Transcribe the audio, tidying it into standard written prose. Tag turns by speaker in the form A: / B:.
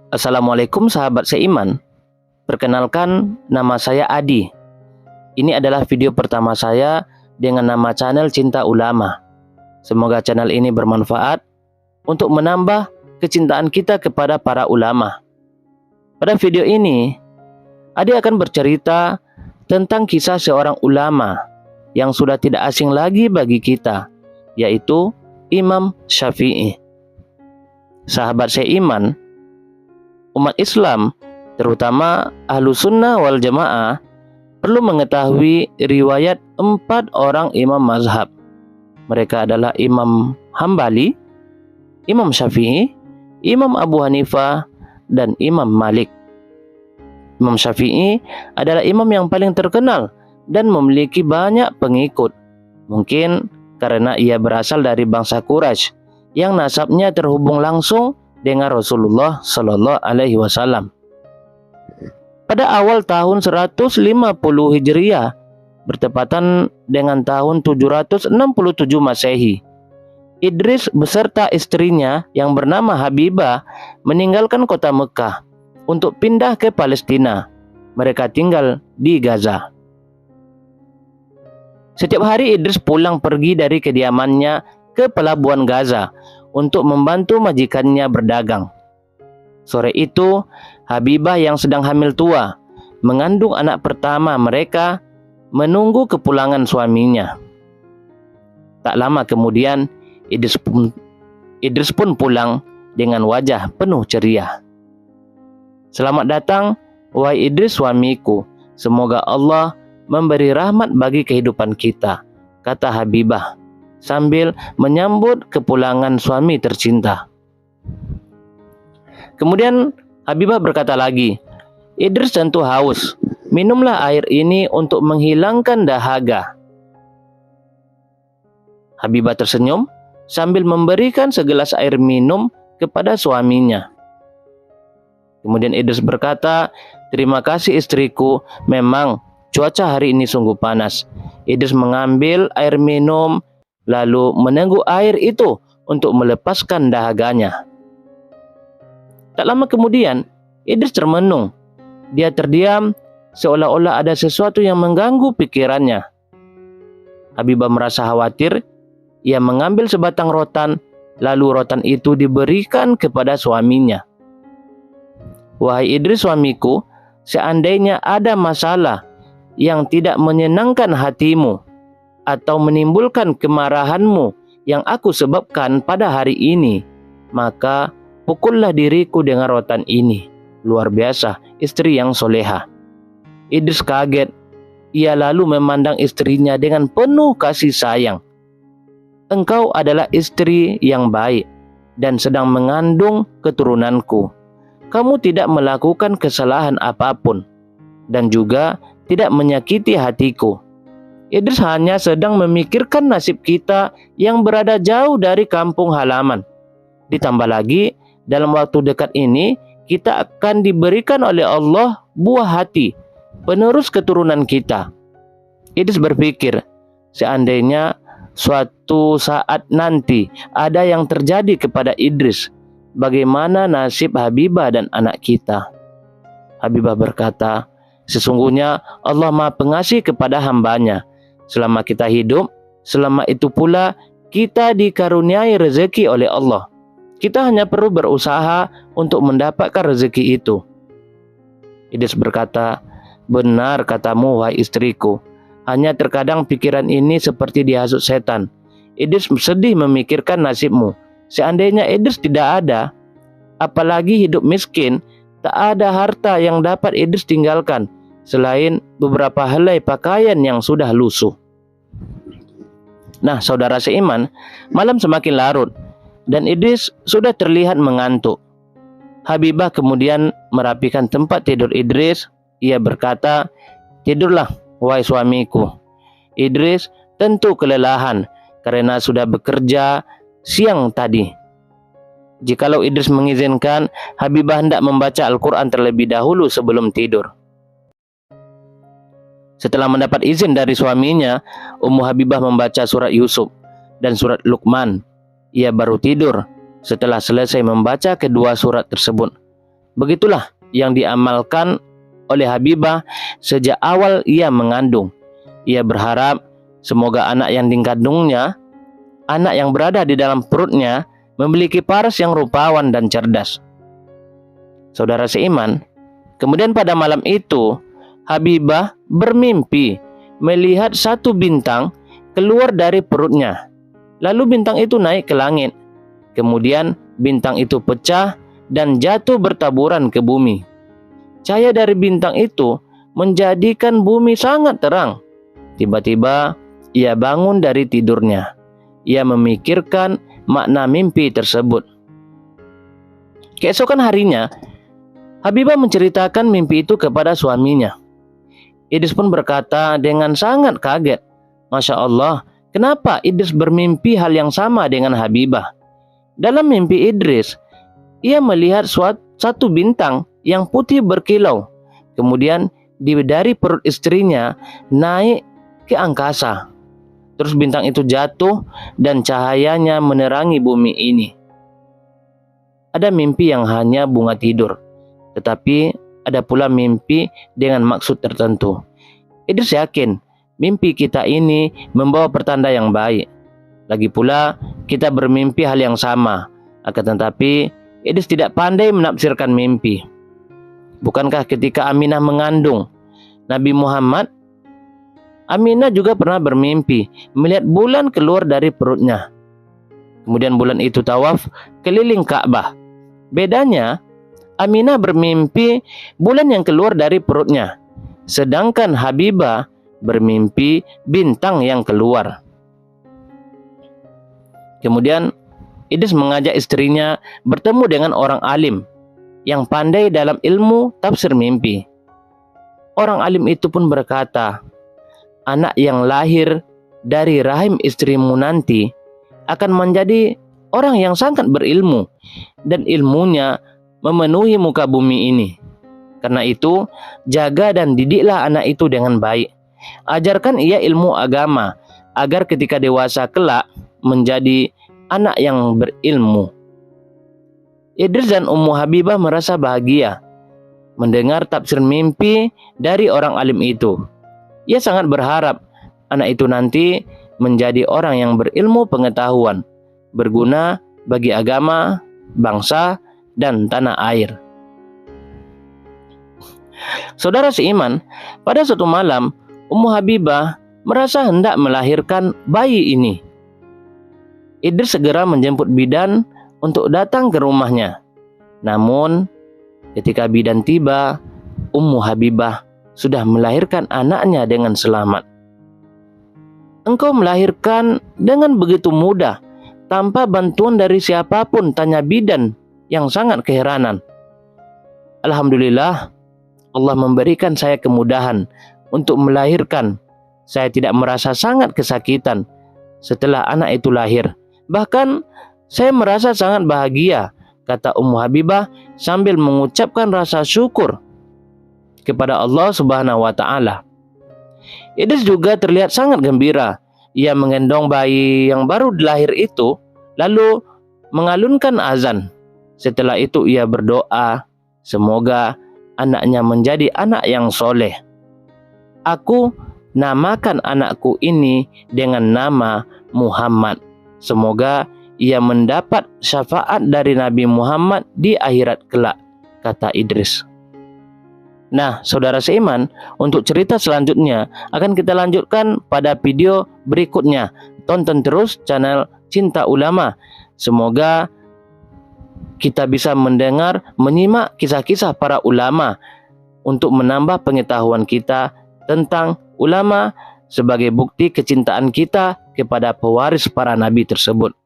A: Assalamualaikum sahabat seiman. Perkenalkan, nama saya Adi. Ini adalah video pertama saya dengan nama channel Cinta Ulama. Semoga channel ini bermanfaat untuk menambah kecintaan kita kepada para ulama. Pada video ini, Adi akan bercerita tentang kisah seorang ulama yang sudah tidak asing lagi bagi kita, yaitu Imam Syafi'i. Sahabat seiman, umat Islam, terutama Ahlu Sunnah wal Jamaah, perlu mengetahui riwayat 4 orang imam mazhab. Mereka adalah Imam Hambali, Imam Syafi'i, Imam Abu Hanifah, dan Imam Malik. Imam Syafi'i adalah imam yang paling terkenal dan memiliki banyak pengikut. Mungkin karena ia berasal dari bangsa Quraisy yang nasabnya terhubung langsung dengan Rasulullah Shallallahu Alaihi Wasallam. Pada awal tahun 150 Hijriah, bertepatan dengan tahun 767 Masehi, Idris beserta istrinya yang bernama Habibah meninggalkan kota Mekah untuk pindah ke Palestina. Mereka tinggal di Gaza. Setiap hari Idris pulang pergi dari kediamannya ke pelabuhan Gaza untuk membantu majikannya berdagang. Sore itu, Habibah yang sedang hamil tua, mengandung anak pertama mereka, menunggu kepulangan suaminya. Tak lama kemudian, Idris pun pulang dengan wajah penuh ceria. "Selamat datang, wahai Idris suamiku. Semoga Allah memberi rahmat bagi kehidupan kita," kata Habibah sambil menyambut kepulangan suami tercinta. Kemudian Habibah berkata lagi, "Idris tentu haus. Minumlah air ini untuk menghilangkan dahaga." Habibah tersenyum sambil memberikan segelas air minum kepada suaminya. Kemudian Idris berkata, "Terima kasih istriku, memang cuaca hari ini sungguh panas." Idris mengambil air minum lalu menengok air itu untuk melepaskan dahaganya. Tak lama kemudian, Idris termenung. Dia terdiam seolah-olah ada sesuatu yang mengganggu pikirannya. Habibah merasa khawatir. Ia mengambil sebatang rotan, lalu rotan itu diberikan kepada suaminya. "Wahai Idris suamiku, seandainya ada masalah yang tidak menyenangkan hatimu atau menimbulkan kemarahanmu yang aku sebabkan pada hari ini, maka pukullah diriku dengan rotan ini." Luar biasa, istri yang soleha. Idris kaget. Ia lalu memandang istrinya dengan penuh kasih sayang. "Engkau adalah istri yang baik dan sedang mengandung keturunanku. Kamu tidak melakukan kesalahan apapun dan juga tidak menyakiti hatiku." Idris hanya sedang memikirkan nasib kita yang berada jauh dari kampung halaman. Ditambah lagi, dalam waktu dekat ini, kita akan diberikan oleh Allah buah hati, penerus keturunan kita. Idris berpikir, seandainya suatu saat nanti ada yang terjadi kepada Idris, bagaimana nasib Habibah dan anak kita? Habibah berkata, "Sesungguhnya Allah Maha Pengasih kepada hambanya. Selama kita hidup, selama itu pula kita dikaruniai rezeki oleh Allah. Kita hanya perlu berusaha untuk mendapatkan rezeki itu." Idris berkata, "Benar katamu, wahai istriku. Hanya terkadang pikiran ini seperti dihasut setan." Idris sedih memikirkan nasibmu. Seandainya Idris tidak ada, apalagi hidup miskin, tak ada harta yang dapat Idris tinggalkan selain beberapa helai pakaian yang sudah lusuh. Nah, saudara seiman, malam semakin larut dan Idris sudah terlihat mengantuk. Habibah kemudian merapikan tempat tidur Idris. Ia berkata, "Tidurlah, wahai suamiku." Idris tentu kelelahan karena sudah bekerja siang tadi. Jikalau Idris mengizinkan, Habibah hendak membaca Al-Quran terlebih dahulu sebelum tidur. Setelah mendapat izin dari suaminya, Ummu Habibah membaca surat Yusuf dan surat Luqman. Ia baru tidur setelah selesai membaca kedua surat tersebut. Begitulah yang diamalkan oleh Habibah sejak awal ia mengandung. Ia berharap semoga anak yang dikandungnya, anak yang berada di dalam perutnya, memiliki paras yang rupawan dan cerdas. Saudara seiman, kemudian pada malam itu, Habibah bermimpi melihat satu bintang keluar dari perutnya. Lalu bintang itu naik ke langit. Kemudian bintang itu pecah dan jatuh bertaburan ke bumi. Cahaya dari bintang itu menjadikan bumi sangat terang. Tiba-tiba ia bangun dari tidurnya. Ia memikirkan makna mimpi tersebut. Keesokan harinya, Habibah menceritakan mimpi itu kepada suaminya. Idris pun berkata dengan sangat kaget, "Masya Allah, kenapa Idris bermimpi hal yang sama dengan Habibah?" Dalam mimpi Idris, ia melihat satu bintang yang putih berkilau. Kemudian dari perut istrinya naik ke angkasa. Terus bintang itu jatuh dan cahayanya menerangi bumi ini. Ada mimpi yang hanya bunga tidur, tetapi ada pula mimpi dengan maksud tertentu. Idris yakin mimpi kita ini membawa pertanda yang baik. Lagi pula kita bermimpi hal yang sama. Akan tetapi Idris tidak pandai menafsirkan mimpi. Bukankah ketika Aminah mengandung Nabi Muhammad, Aminah juga pernah bermimpi melihat bulan keluar dari perutnya. Kemudian bulan itu tawaf keliling Ka'bah. Bedanya, Aminah bermimpi bulan yang keluar dari perutnya, sedangkan Habibah bermimpi bintang yang keluar. Kemudian Idris mengajak istrinya bertemu dengan orang alim yang pandai dalam ilmu tafsir mimpi. Orang alim itu pun berkata, "Anak yang lahir dari rahim istrimu nanti akan menjadi orang yang sangat berilmu dan ilmunya memenuhi muka bumi ini. Karena itu, jaga dan didiklah anak itu dengan baik. Ajarkan ia ilmu agama agar ketika dewasa kelak menjadi anak yang berilmu." Idris dan Ummu Habibah merasa bahagia mendengar tafsir mimpi dari orang alim itu. Ia sangat berharap anak itu nanti menjadi orang yang berilmu pengetahuan, berguna bagi agama, bangsa, dan tanah air. Saudara seiman, pada suatu malam, Ummu Habibah merasa hendak melahirkan bayi ini. Idris segera menjemput bidan untuk datang ke rumahnya. Namun, ketika bidan tiba, Ummu Habibah sudah melahirkan anaknya dengan selamat. "Engkau melahirkan dengan begitu mudah, tanpa bantuan dari siapapun?" tanya bidan yang sangat keheranan. "Alhamdulillah, Allah memberikan saya kemudahan untuk melahirkan. Saya tidak merasa sangat kesakitan setelah anak itu lahir. Bahkan saya merasa sangat bahagia," kata Ummu Habibah sambil mengucapkan rasa syukur kepada Allah Subhanahu wa Ta'ala. Idris juga terlihat sangat gembira. Ia menggendong bayi yang baru dilahir itu, lalu mengalunkan azan. Setelah itu ia berdoa, semoga anaknya menjadi anak yang soleh. "Aku namakan anakku ini dengan nama Muhammad. Semoga ia mendapat syafaat dari Nabi Muhammad di akhirat kelak," kata Idris. Nah, saudara seiman, untuk cerita selanjutnya akan kita lanjutkan pada video berikutnya. Tonton terus channel Cinta Ulama. Semoga kita bisa mendengar, menyimak kisah-kisah para ulama untuk menambah pengetahuan kita tentang ulama sebagai bukti kecintaan kita kepada pewaris para nabi tersebut.